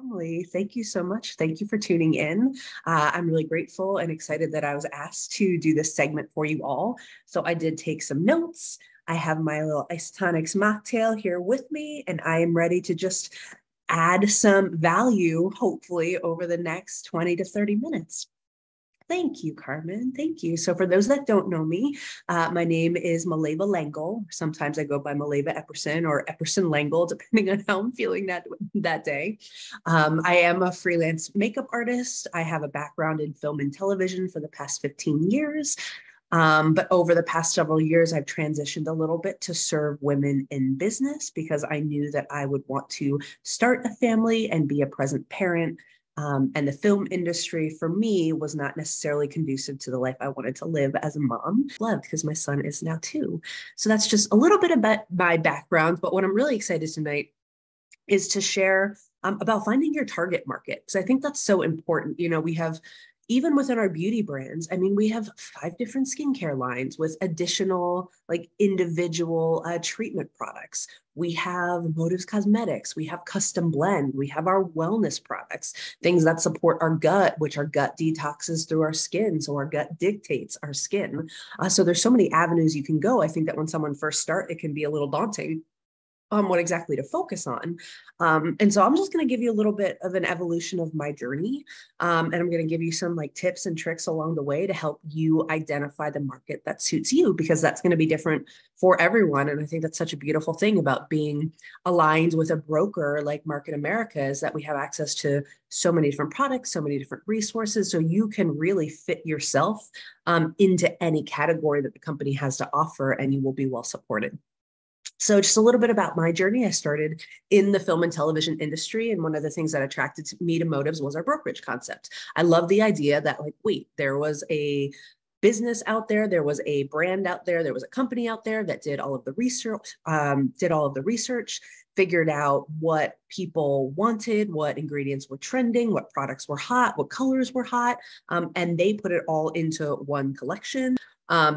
Emily, thank you so much. Thank you for tuning in. I'm really grateful and excited that I was asked to do this segment for you all. So I did take some notes. I have my little isotonics mocktail here with me, and I am ready to just add some value, hopefully, over the next 20 to 30 minutes. Thank you, Carmen. Thank you. So for those that don't know me, my name is Maleva Langle. Sometimes I go by Maleva Epperson or Epperson Langle, depending on how I'm feeling that day. I am a freelance makeup artist. I have a background in film and television for the past 15 years. But over the past several years, I've transitioned a little bit to serve women in business because I knew that I would want to start a family and be a present parent. And the film industry for me was not necessarily conducive to the life I wanted to live as a mom. Loved because my son is now 2. So that's just a little bit about my background. But what I'm really excited tonight is to share about finding your target market. Because I think that's so important. You know, we have, even within our beauty brands, I mean, we have 5 different skincare lines with additional like individual treatment products. We have Motives Cosmetics, we have Custom Blend, we have our wellness products, things that support our gut, which are gut detoxes through our skin. So our gut dictates our skin. So there's so many avenues you can go. I think that when someone first starts, it can be a little daunting on what exactly to focus on. And so I'm just going to give you a little bit of an evolution of my journey. And I'm going to give you some like tips and tricks along the way to help you identify the market that suits you, because that's going to be different for everyone. And I think that's such a beautiful thing about being aligned with a broker like Market America, is that we have access to so many different products, so many different resources. So you can really fit yourself into any category that the company has to offer, and you will be well supported. So just a little bit about my journey. I started in the film and television industry. And one of the things that attracted me to Motives was our brokerage concept. I love the idea that like, wait, there was a business out there, there was a brand out there, there was a company out there that did all of the research, figured out what people wanted, what ingredients were trending, what products were hot, what colors were hot. And they put it all into one collection,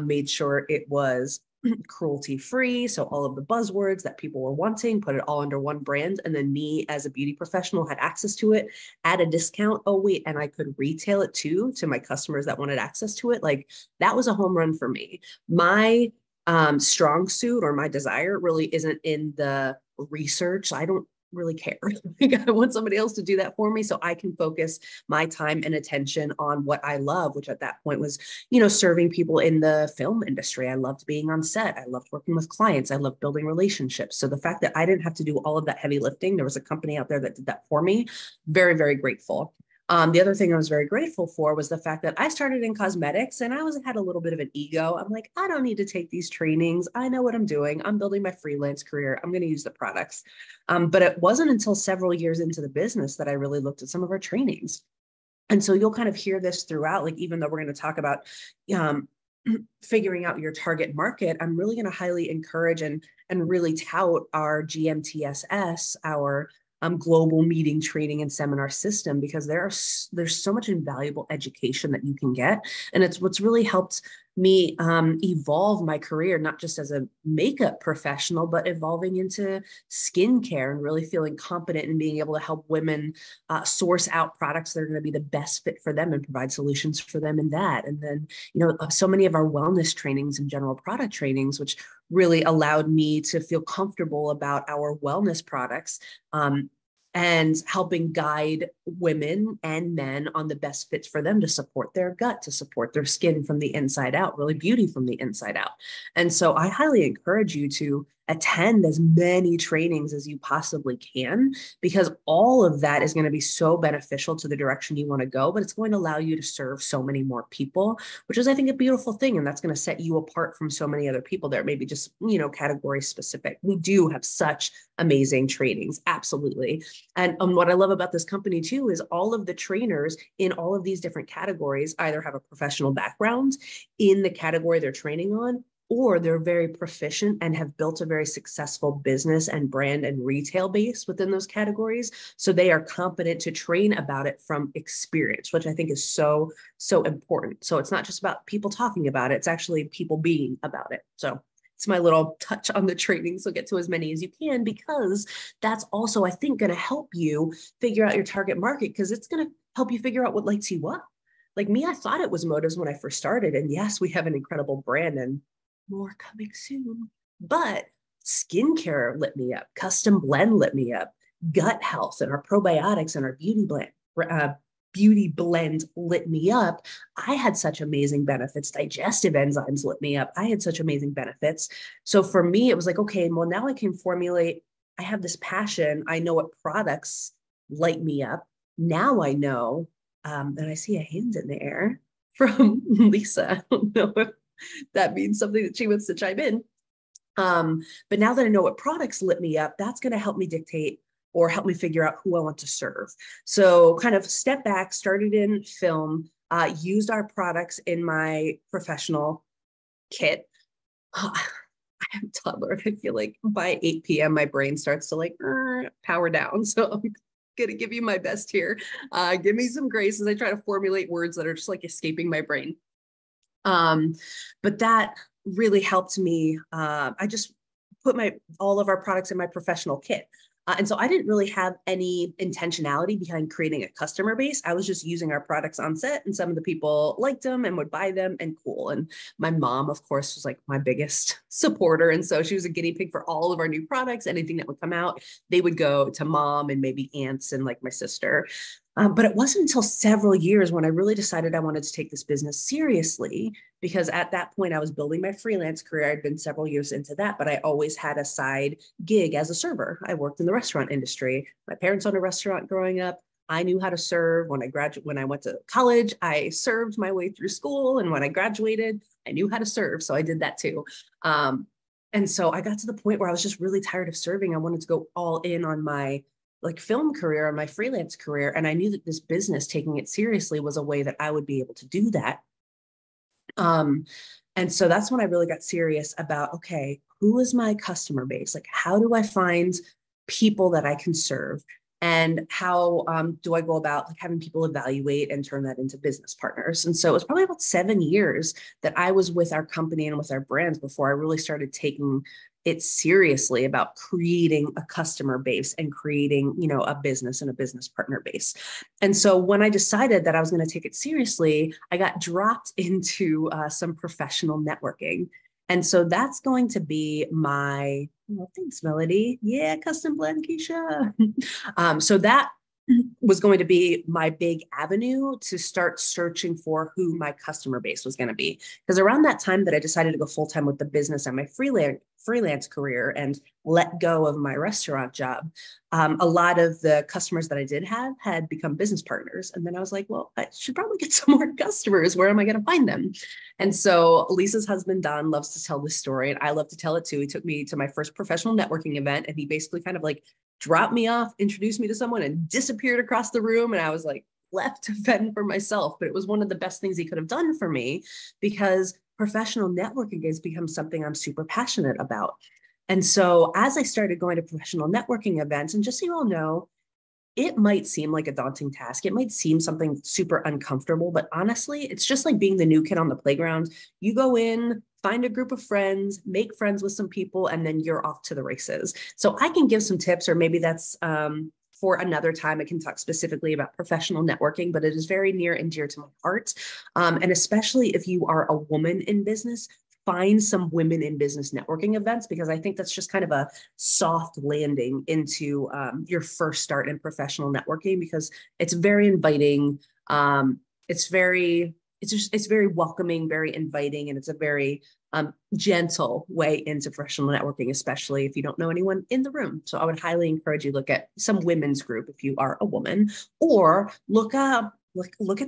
made sure it was cruelty free. So all of the buzzwords that people were wanting, put it all under one brand. And then me as a beauty professional had access to it at a discount. Oh, wait. And I could retail it too to my customers that wanted access to it. Like that was a home run for me. My strong suit or my desire really isn't in the research. I don't really care. I want somebody else to do that for me so I can focus my time and attention on what I love, which at that point was, you know, serving people in the film industry. I loved being on set. I loved working with clients. I loved building relationships. So the fact that I didn't have to do all of that heavy lifting, there was a company out there that did that for me. Very, very grateful. The other thing I was very grateful for was the fact that I started in cosmetics and I had a little bit of an ego. I'm like, I don't need to take these trainings. I know what I'm doing. I'm building my freelance career. I'm going to use the products. But it wasn't until several years into the business that I really looked at some of our trainings. And so you'll kind of hear this throughout, like, even though we're going to talk about figuring out your target market, I'm really going to highly encourage and really tout our GMTSS, our global meeting, training, and seminar system, because there's so much invaluable education that you can get. And it's what's really helped me evolve my career, not just as a makeup professional, but evolving into skincare and really feeling confident in being able to help women source out products that are going to be the best fit for them and provide solutions for them in that. And then, you know, so many of our wellness trainings and general product trainings, which really allowed me to feel comfortable about our wellness products, and helping guide women and men on the best fits for them to support their gut, to support their skin from the inside out, really beauty from the inside out. And so I highly encourage you to attend as many trainings as you possibly can, because all of that is going to be so beneficial to the direction you want to go, but it's going to allow you to serve so many more people, which is, I think, a beautiful thing. And that's going to set you apart from so many other people that are maybe just, you know, category specific. We do have such amazing trainings. Absolutely. And what I love about this company too, is all of the trainers in all of these different categories either have a professional background in the category they're training on, or they're very proficient and have built a very successful business and brand and retail base within those categories. So they are competent to train about it from experience, which I think is so, so important. So it's not just about people talking about it, it's actually people being about it. So It's my little touch on the training. So get to as many as you can, because that's also, I think, going to help you figure out your target market, because it's going to help you figure out what lights you up. Like me, I thought it was motives when I first started. And yes, we have an incredible brand and more coming soon. But skincare lit me up, custom blend lit me up, gut health and our probiotics and our beauty blend lit me up. I had such amazing benefits. Digestive enzymes lit me up. I had such amazing benefits. So for me, it was like, okay, well, now I can formulate. I have this passion. I know what products light me up. Now I know, and I see a hand in the air from Lisa. I don't know if that means something that she wants to chime in. But now that I know what products lit me up, that's going to help me dictate or help me figure out who I want to serve. So kind of step back, started in film, used our products in my professional kit. I have a toddler. I feel like by 8 p.m. my brain starts to like power down. So I'm going to give you my best here. Give me some grace as I try to formulate words that are just like escaping my brain. But that really helped me. I just put all of our products in my professional kit. And so I didn't really have any intentionality behind creating a customer base. I was just using our products on set, and some of the people liked them and would buy them, and cool. And my mom, of course, was like my biggest supporter. And so she was a guinea pig for all of our new products. Anything that would come out, they would go to mom and maybe aunts and like my sister. But it wasn't until several years when I really decided I wanted to take this business seriously, because at that point I was building my freelance career. I'd been several years into that, but I always had a side gig as a server. I worked in the restaurant industry. My parents owned a restaurant growing up. I knew how to serve. When I went to college, I served my way through school. And when I graduated, I knew how to serve. So I did that too. And so I got to the point where I was just really tired of serving. I wanted to go all in on my like film career and my freelance career. And I knew that this business, taking it seriously, was a way that I would be able to do that. And so that's when I really got serious about, okay, who is my customer base? Like, how do I find people that I can serve? And how do I go about like having people evaluate and turn that into business partners? And so it was probably about 7 years that I was with our company and with our brands before I really started taking it seriously about creating a customer base and creating, a business and a business partner base. And so when I decided that I was going to take it seriously, I got dropped into some professional networking. And so that's going to be my, thanks, Melody. Yeah, custom blend, Keisha. So that was going to be my big avenue to start searching for who my customer base was going to be. Because around that time that I decided to go full-time with the business and my freelance career and let go of my restaurant job, a lot of the customers that I did have had become business partners. And then I was like, well, I should probably get some more customers. Where am I going to find them? And so Lisa's husband, Don, loves to tell this story, and I love to tell it too. He took me to my first professional networking event, and he basically kind of like dropped me off, introduced me to someone, and disappeared across the room. And I was like left to fend for myself. But it was one of the best things he could have done for me, because professional networking has become something I'm super passionate about. And so as I started going to professional networking events, and just so you all know, it might seem like a daunting task. It might seem something super uncomfortable, but honestly, it's just like being the new kid on the playground. You go in, find a group of friends, make friends with some people, and then you're off to the races. So I can give some tips, or maybe that's for another time. I can talk specifically about professional networking, but it is very near and dear to my heart. And especially if you are a woman in business, find some women in business networking events, because I think that's just kind of a soft landing into your first start in professional networking, because it's very inviting. It's very welcoming, very inviting, and it's a very gentle way into professional networking, especially if you don't know anyone in the room. So I would highly encourage you to look at some women's group if you are a woman, or look at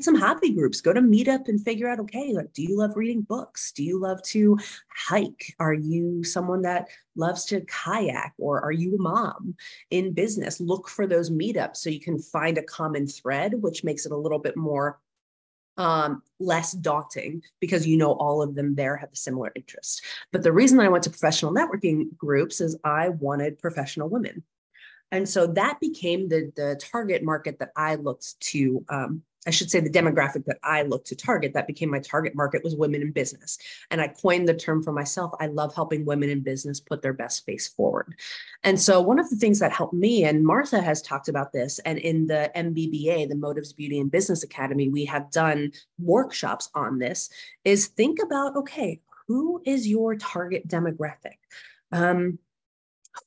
some hobby groups. Go to Meetup and figure out, okay, like, do you love reading books? Do you love to hike? Are you someone that loves to kayak? Or are you a mom in business? Look for those meetups so you can find a common thread, which makes it a little bit more less daunting, because all of them there have a similar interest. But the reason I went to professional networking groups is I wanted professional women. And so that became the target market that I looked to I should say the demographic that I look to target, that became my target market, was women in business. And I coined the term for myself. I love helping women in business put their best face forward. And so one of the things that helped me, and Martha has talked about this, and in the MBBA, the Motives Beauty and Business Academy, we have done workshops on this, is think about, okay, who is your target demographic?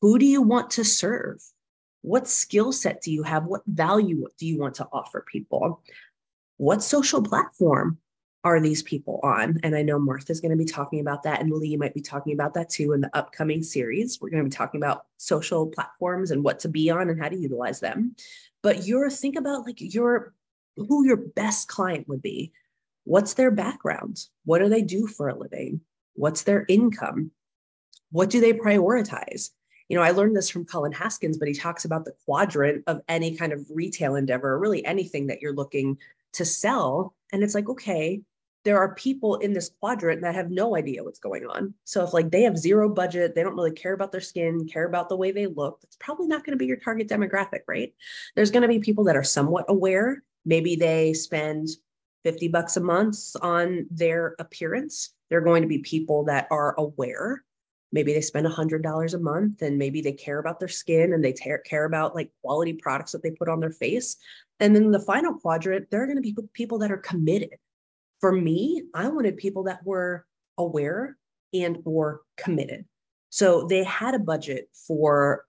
Who do you want to serve? What skill set do you have? What value do you want to offer people? What social platform are these people on? And I know Martha's going to be talking about that, and Lee might be talking about that too in the upcoming series. We're going to be talking about social platforms and what to be on and how to utilize them. But think about like who your best client would be. What's their background? What do they do for a living? What's their income? What do they prioritize? I learned this from Cullen Haskins, but he talks about the quadrant of any kind of retail endeavor, or really anything that you're looking to sell. And it's like, okay, there are people in this quadrant that have no idea what's going on. So if like they have zero budget, they don't really care about their skin, care about the way they look, that's probably not going to be your target demographic, right? There's going to be people that are somewhat aware. Maybe they spend $50 a month on their appearance. They're going to be people that are aware. Maybe they spend $100 a month, and maybe they care about their skin and they care about like quality products that they put on their face. And then the final quadrant, there are going to be people that are committed. For me, I wanted people that were aware and or committed. So they had a budget for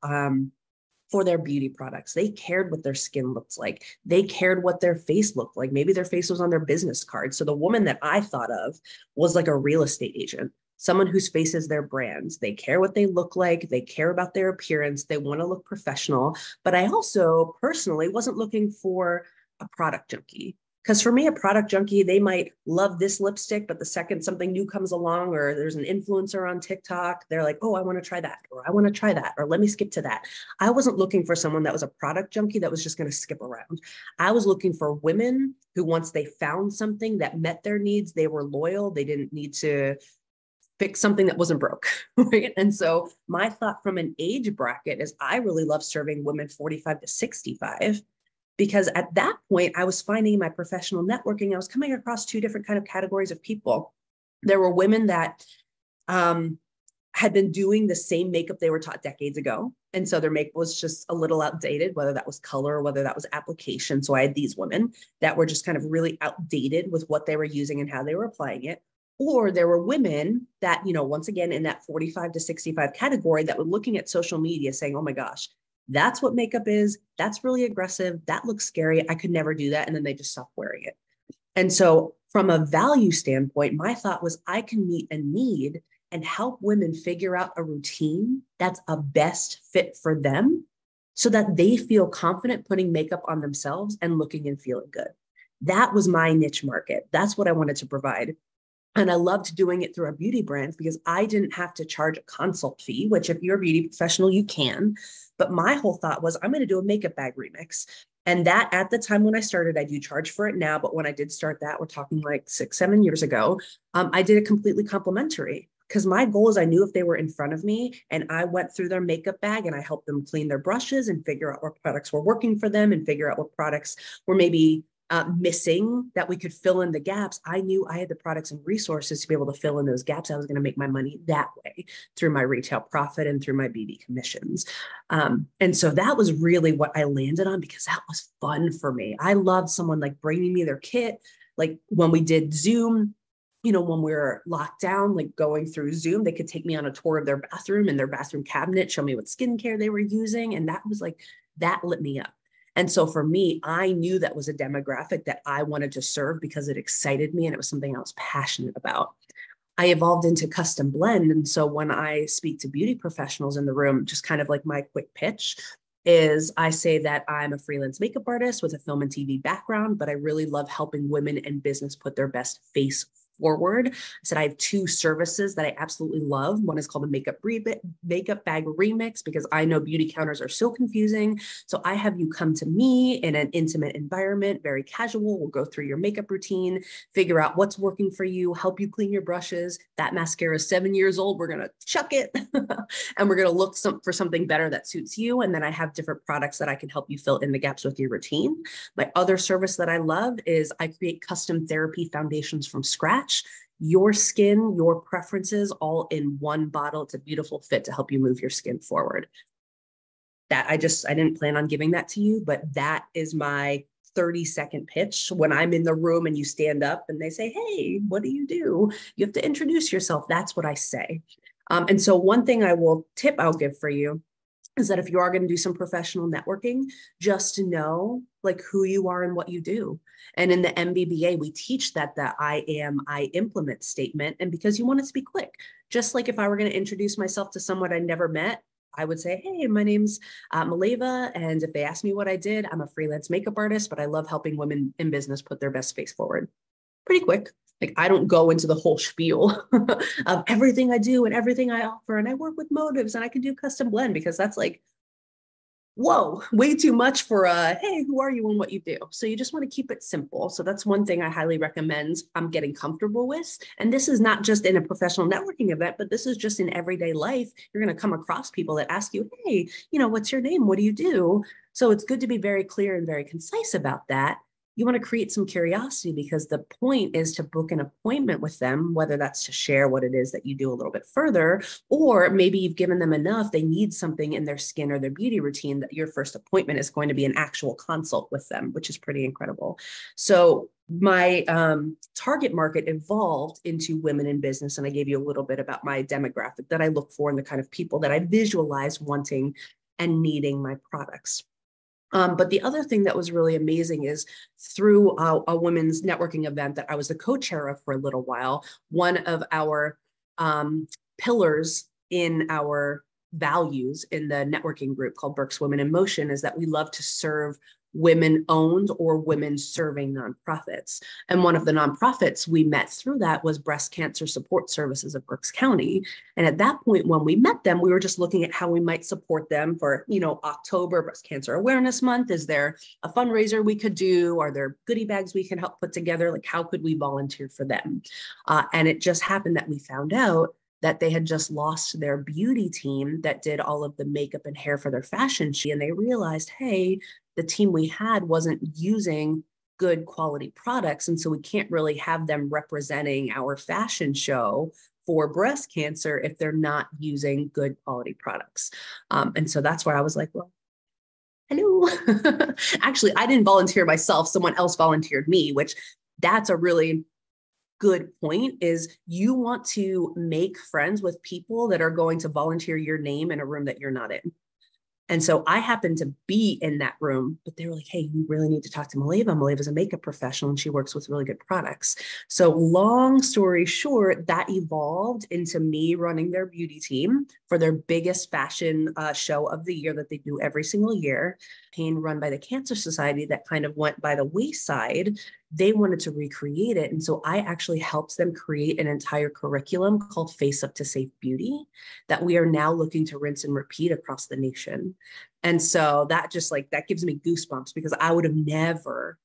their beauty products. They cared what their skin looked like. They cared what their face looked like. Maybe their face was on their business card. So the woman that I thought of was like a real estate agent, someone whose face is their brand. They care what they look like. They care about their appearance. They want to look professional. But I also personally wasn't looking for a product junkie. Because for me, a product junkie, they might love this lipstick, but the second something new comes along, or there's an influencer on TikTok, they're like, oh, I want to try that, or I want to try that, or let me skip to that. I wasn't looking for someone that was a product junkie that was just going to skip around. I was looking for women who, once they found something that met their needs, they were loyal. They didn't need to fix something that wasn't broke, right? And so my thought from an age bracket is I really love serving women 45 to 65, because at that point I was finding in my professional networking, I was coming across two different kind of categories of people. There were women that had been doing the same makeup they were taught decades ago. And so their makeup was just a little outdated, whether that was color or whether that was application. So I had these women that were just kind of really outdated with what they were using and how they were applying it. Or there were women that, once again, in that 45 to 65 category, that were looking at social media saying, oh my gosh, that's what makeup is. That's really aggressive. That looks scary. I could never do that. And then they just stopped wearing it. And so from a value standpoint, my thought was I can meet a need and help women figure out a routine that's a best fit for them so that they feel confident putting makeup on themselves and looking and feeling good. That was my niche market. That's what I wanted to provide. And I loved doing it through our beauty brands because I didn't have to charge a consult fee, which if you're a beauty professional, you can. But my whole thought was I'm going to do a makeup bag remix. And that at the time when I started, I do charge for it now. But when I did start that, we're talking like 6-7 years ago, I did it completely complimentary. Because my goal is I knew if they were in front of me and I went through their makeup bag and I helped them clean their brushes and figure out what products were working for them and figure out what products were maybe missing that we could fill in the gaps. I knew I had the products and resources to be able to fill in those gaps. I was going to make my money that way through my retail profit and through my beauty commissions. And so that was really what I landed on because that was fun for me. I loved someone like bringing me their kit. Like when we did Zoom, when we were locked down, like going through Zoom, they could take me on a tour of their bathroom and their bathroom cabinet, show me what skincare they were using. And that was like, that lit me up. And so for me, I knew that was a demographic that I wanted to serve because it excited me and it was something I was passionate about. I evolved into custom blend. And so when I speak to beauty professionals in the room, just kind of like my quick pitch is I say that I'm a freelance makeup artist with a film and TV background, but I really love helping women in business put their best face forward. I said, I have two services that I absolutely love. One is called a makeup bag remix, because I know beauty counters are so confusing. So I have you come to me in an intimate environment, very casual. We'll go through your makeup routine, figure out what's working for you, help you clean your brushes. That mascara is 7 years old. We're going to chuck it and we're going to look for something better that suits you. And then I have different products that I can help you fill in the gaps with your routine. My other service that I love is I create custom therapy foundations from scratch. Your skin, your preferences, all in one bottle. It's a beautiful fit to help you move your skin forward. That I didn't plan on giving that to you, but that is my 30-second pitch. When I'm in the room and you stand up and they say, hey, what do? You have to introduce yourself. That's what I say. And so one thing I'll give for you is that if you are going to do some professional networking, just to know like who you are and what you do. And in the MBBA, we teach that the I am, I implement statement. And because you want it to be quick, just like if I were going to introduce myself to someone I never met, I would say, hey, my name's Maleva. And if they ask me what I did, I'm a freelance makeup artist, but I love helping women in business put their best face forward. Pretty quick. Like I don't go into the whole spiel of everything I do and everything I offer. And I work with motives and I can do custom blend, because that's like, whoa, way too much for hey, who are you and what you do? So you just want to keep it simple. So that's one thing I highly recommend I'm getting comfortable with. And this is not just in a professional networking event, but this is just in everyday life. You're going to come across people that ask you, hey, what's your name? What do you do? So it's good to be very clear and very concise about that. You want to create some curiosity, because the point is to book an appointment with them, whether that's to share what it is that you do a little bit further, or maybe you've given them enough, they need something in their skin or their beauty routine, that your first appointment is going to be an actual consult with them, which is pretty incredible. So my target market evolved into women in business. And I gave you a little bit about my demographic that I look for and the kind of people that I visualize wanting and needing my products. But the other thing that was really amazing is through a women's networking event that I was the co-chair of for a little while, one of our pillars in our values in the networking group called Berks Women in Motion is that we love to serve women-owned or women-serving nonprofits. And one of the nonprofits we met through that was Breast Cancer Support Services of Berks County. And at that point, when we met them, we were just looking at how we might support them for, October, Breast Cancer Awareness Month. Is there a fundraiser we could do? Are there goodie bags we can help put together? Like, how could we volunteer for them? And it just happened that we found out that they had just lost their beauty team that did all of the makeup and hair for their fashion show. And they realized, hey, the team we had wasn't using good quality products. And so we can't really have them representing our fashion show for breast cancer if they're not using good quality products. And so that's where I was like, well, hello. Actually, I didn't volunteer myself. Someone else volunteered me, which that's a really good point, is you want to make friends with people that are going to volunteer your name in a room that you're not in. And so I happened to be in that room, but they were like, hey, you really need to talk to Maleva. Maleva's a makeup professional and she works with really good products. So long story short, that evolved into me running their beauty team for their biggest fashion show of the year that they do every single year. Run by the Cancer Society that kind of went by the wayside. They wanted to recreate it. And so I actually helped them create an entire curriculum called Face Up to Safe Beauty that we are now looking to rinse and repeat across the nation. And so that gives me goosebumps, because I would have never,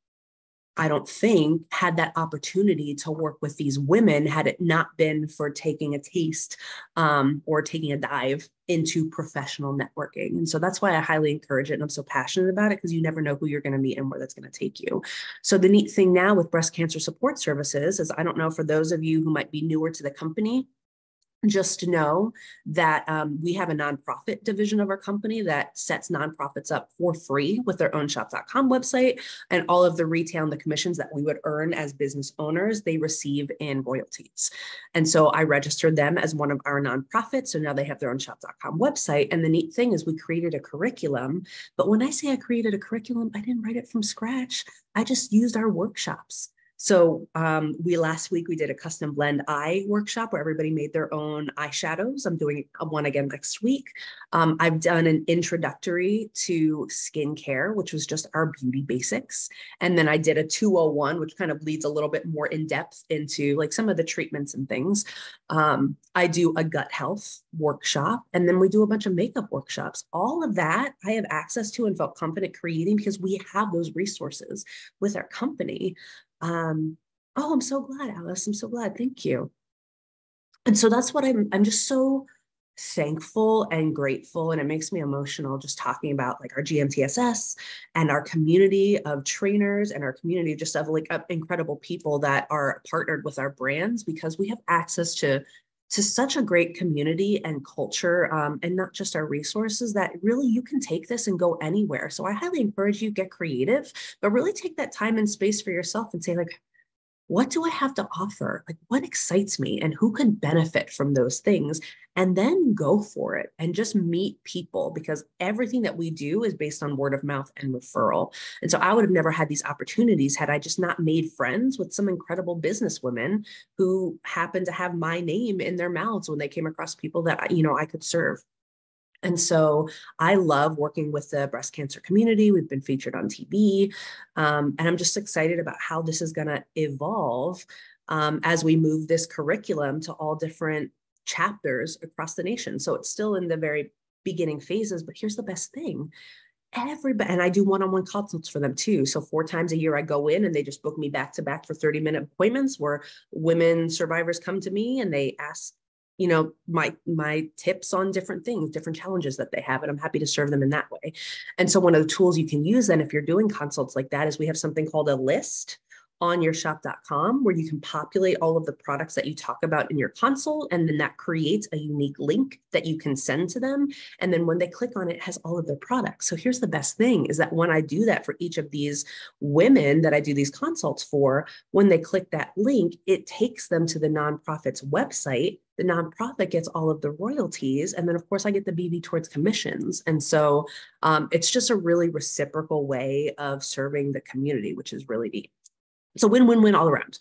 I don't think, had that opportunity to work with these women had it not been for taking a taste or taking a dive into professional networking. And so that's why I highly encourage it. And I'm so passionate about it, because you never know who you're going to meet and where that's going to take you. So the neat thing now with Breast Cancer Support Services is, I don't know, for those of you who might be newer to the company, just to know that we have a nonprofit division of our company that sets nonprofits up for free with their own shop.com website, and all of the retail and the commissions that we would earn as business owners, they receive in royalties. And so I registered them as one of our nonprofits. So now they have their own shop.com website. And the neat thing is we created a curriculum. But when I say I created a curriculum, I didn't write it from scratch. I just used our workshops. So we last week we did a custom blend eye workshop where everybody made their own eyeshadows. I'm doing one again next week. I've done an introductory to skincare, which was just our beauty basics. And then I did a 201, which kind of leads a little bit more in depth into like some of the treatments and things. I do a gut health workshop, and then we do a bunch of makeup workshops. All of that I have access to and felt confident creating because we have those resources with our company. Oh, I'm so glad, Alice. I'm so glad. Thank you. And so that's what I'm just so thankful and grateful. And it makes me emotional just talking about like our GMTSS and our community of trainers and our community just of like incredible people that are partnered with our brands, because we have access to such a great community and culture, and not just our resources, that really you can take this and go anywhere. So I highly encourage you, get creative, but really take that time and space for yourself and say like, what do I have to offer? Like, what excites me and who can benefit from those things? And then go for it and just meet people, because everything that we do is based on word of mouth and referral. And so I would have never had these opportunities had I just not made friends with some incredible business women who happened to have my name in their mouths when they came across people that, I could serve. And so I love working with the breast cancer community. We've been featured on TV. And I'm just excited about how this is going to evolve as we move this curriculum to all different chapters across the nation. So it's still in the very beginning phases, but here's the best thing. Everybody, and I do one-on-one consults for them too. So 4 times a year I go in and they just book me back to back for 30-minute appointments where women survivors come to me and they ask my tips on different things, different challenges that they have, and I'm happy to serve them in that way. And so one of the tools you can use then if you're doing consults like that is we have something called a list on yourshop.com where you can populate all of the products that you talk about in your consult, and then that creates a unique link that you can send to them. And then when they click on it, it has all of their products. So here's the best thing is that when I do that for each of these women that I do these consults for, when they click that link, it takes them to the nonprofit's website. The nonprofit gets all of the royalties. And then of course I get the BV towards commissions. And so it's just a really reciprocal way of serving the community, which is really neat. So win-win-win all around.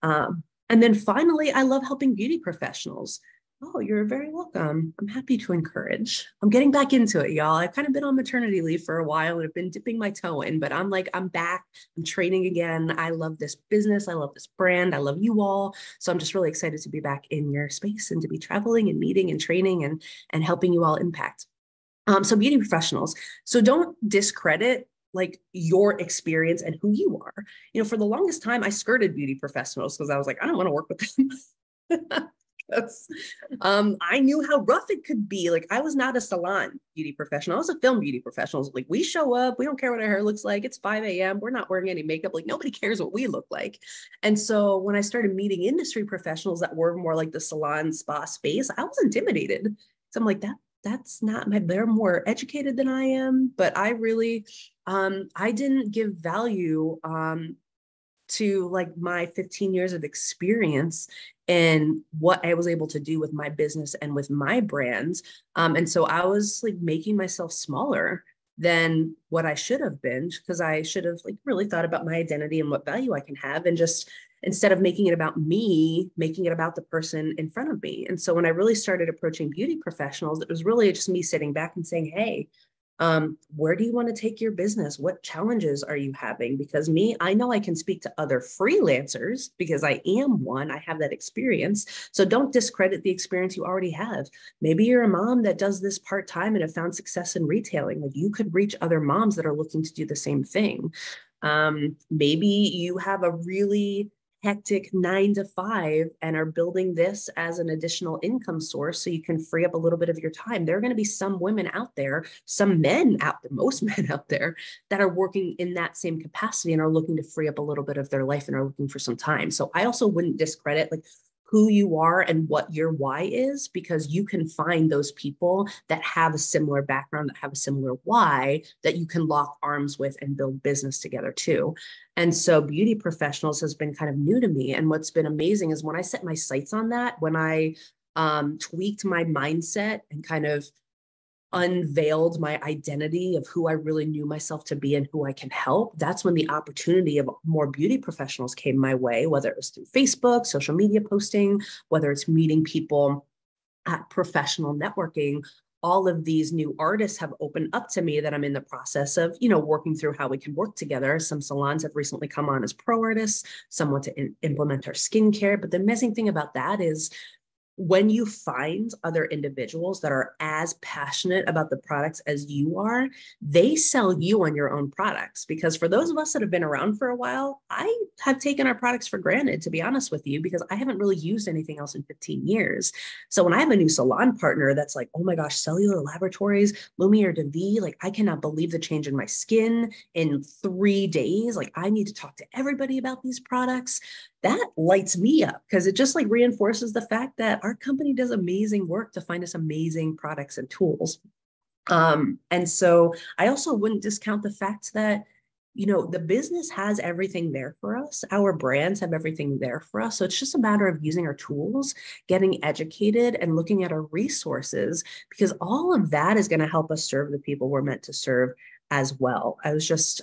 And then finally, I love helping beauty professionals. Oh, you're very welcome. I'm happy to encourage. I'm getting back into it, y'all. I've kind of been on maternity leave for a while and I've been dipping my toe in, but I'm back. I'm training again. I love this business. I love this brand. I love you all. So I'm just really excited to be back in your space and to be traveling and meeting and training and helping you all impact. So beauty professionals. So don't discredit like your experience and who you are. For the longest time, I skirted beauty professionals because I was like, I don't want to work with them. Because I knew how rough it could be. Like I was not a salon beauty professional. I was a film beauty professional. Like we show up, we don't care what our hair looks like. It's 5 a.m. We're not wearing any makeup. Like nobody cares what we look like. And so when I started meeting industry professionals that were more like the salon spa space, I was intimidated. So I'm like, that's not they're more educated than I am, but I really, I didn't give value to like my 15 years of experience and what I was able to do with my business and with my brands. And so I was like making myself smaller than what I should have been, because I should have like really thought about my identity and what value I can have, and just instead of making it about me, making it about the person in front of me. And so when I really started approaching beauty professionals, it was really just me sitting back and saying, hey, where do you want to take your business? What challenges are you having? Because I know I can speak to other freelancers because I am one. I have that experience. So don't discredit the experience you already have. Maybe you're a mom that does this part-time and have found success in retailing. Like you could reach other moms that are looking to do the same thing. Maybe you have a really hectic 9 to 5 and are building this as an additional income source so you can free up a little bit of your time. There are going to be some women out there, some men out there, most men out there that are working in that same capacity and are looking to free up a little bit of their life and are looking for some time. So I also wouldn't discredit like who you are and what your why is, because you can find those people that have a similar background, that have a similar why, that you can lock arms with and build business together too. And so beauty professionals has been kind of new to me. And what's been amazing is when I set my sights on that, when I tweaked my mindset and kind of unveiled my identity of who I really knew myself to be and who I can help, that's when the opportunity of more beauty professionals came my way, whether it was through Facebook, social media posting, whether it's meeting people at professional networking. All of these new artists have opened up to me that I'm in the process of, working through how we can work together. Some salons have recently come on as pro artists, some want to implement our skincare. But the amazing thing about that is when you find other individuals that are as passionate about the products as you are, they sell you on your own products. Because for those of us that have been around for a while, I have taken our products for granted, to be honest with you, because I haven't really used anything else in 15 years. So when I have a new salon partner that's like, oh my gosh, Cellular Laboratories, Lumiere de Vie, like I cannot believe the change in my skin in 3 days. Like I need to talk to everybody about these products. That lights me up because it just like reinforces the fact that our company does amazing work to find us amazing products and tools. And so I also wouldn't discount the fact that, the business has everything there for us. Our brands have everything there for us. So it's just a matter of using our tools, getting educated and looking at our resources, because all of that is going to help us serve the people we're meant to serve as well. I was just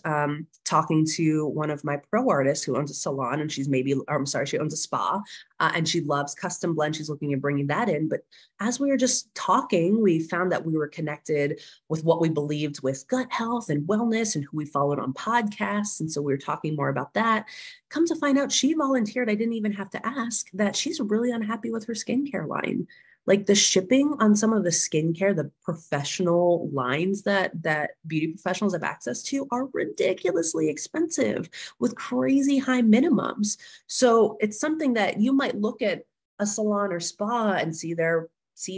talking to one of my pro artists who owns a salon, and she owns a spa, and she loves custom blend. She's looking at bringing that in. But as we were just talking, we found that we were connected with what we believed with gut health and wellness and who we followed on podcasts. And so we were talking more about that. Come to find out, she volunteered. I didn't even have to ask that she's really unhappy with her skincare line. Like the shipping on some of the skincare, the professional lines that beauty professionals have access to are ridiculously expensive with crazy high minimums. So it's something that you might look at a salon or spa and see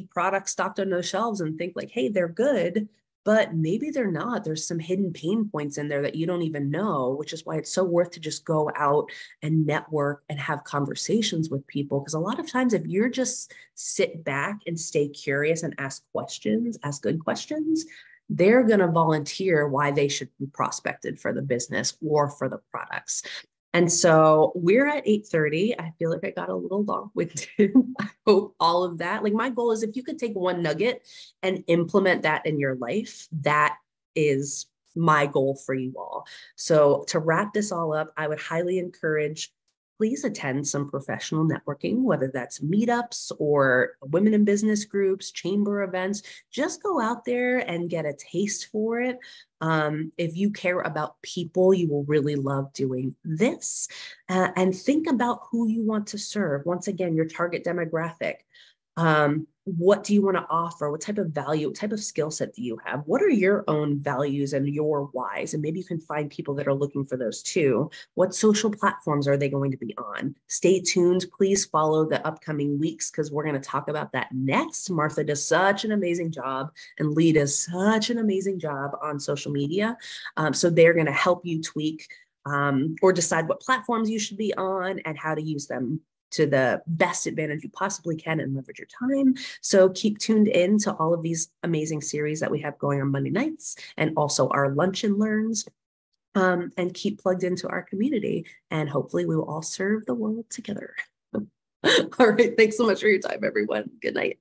products stocked on those shelves and think like, hey, they're good, but maybe they're not. There's some hidden pain points in there that you don't even know, which is why it's so worth to just go out and network and have conversations with people. Because a lot of times, if you're just sit back and stay curious and ask good questions, they're going to volunteer why they should be prospected for the business or for the products. And so we're at 8:30. I feel like I got a little long-winded. I hope all of that. Like my goal is if you could take one nugget and implement that in your life, that is my goal for you all. So to wrap this all up, I would highly encourage, please attend some professional networking, whether that's meetups or women in business groups, chamber events. Just go out there and get a taste for it. If you care about people, you will really love doing this. And think about who you want to serve. Once again, your target demographic. What do you want to offer? What type of value, what type of skill set do you have? What are your own values and your whys? And maybe you can find people that are looking for those too. What social platforms are they going to be on? Stay tuned. Please follow the upcoming weeks because we're going to talk about that next. Martha does such an amazing job and Lee does such an amazing job on social media. So they're going to help you tweak or decide what platforms you should be on and how to use them to the best advantage you possibly can and leverage your time. So keep tuned in to all of these amazing series that we have going on Monday nights and also our lunch and learns, and keep plugged into our community. And hopefully we will all serve the world together. All right. Thanks so much for your time, everyone. Good night.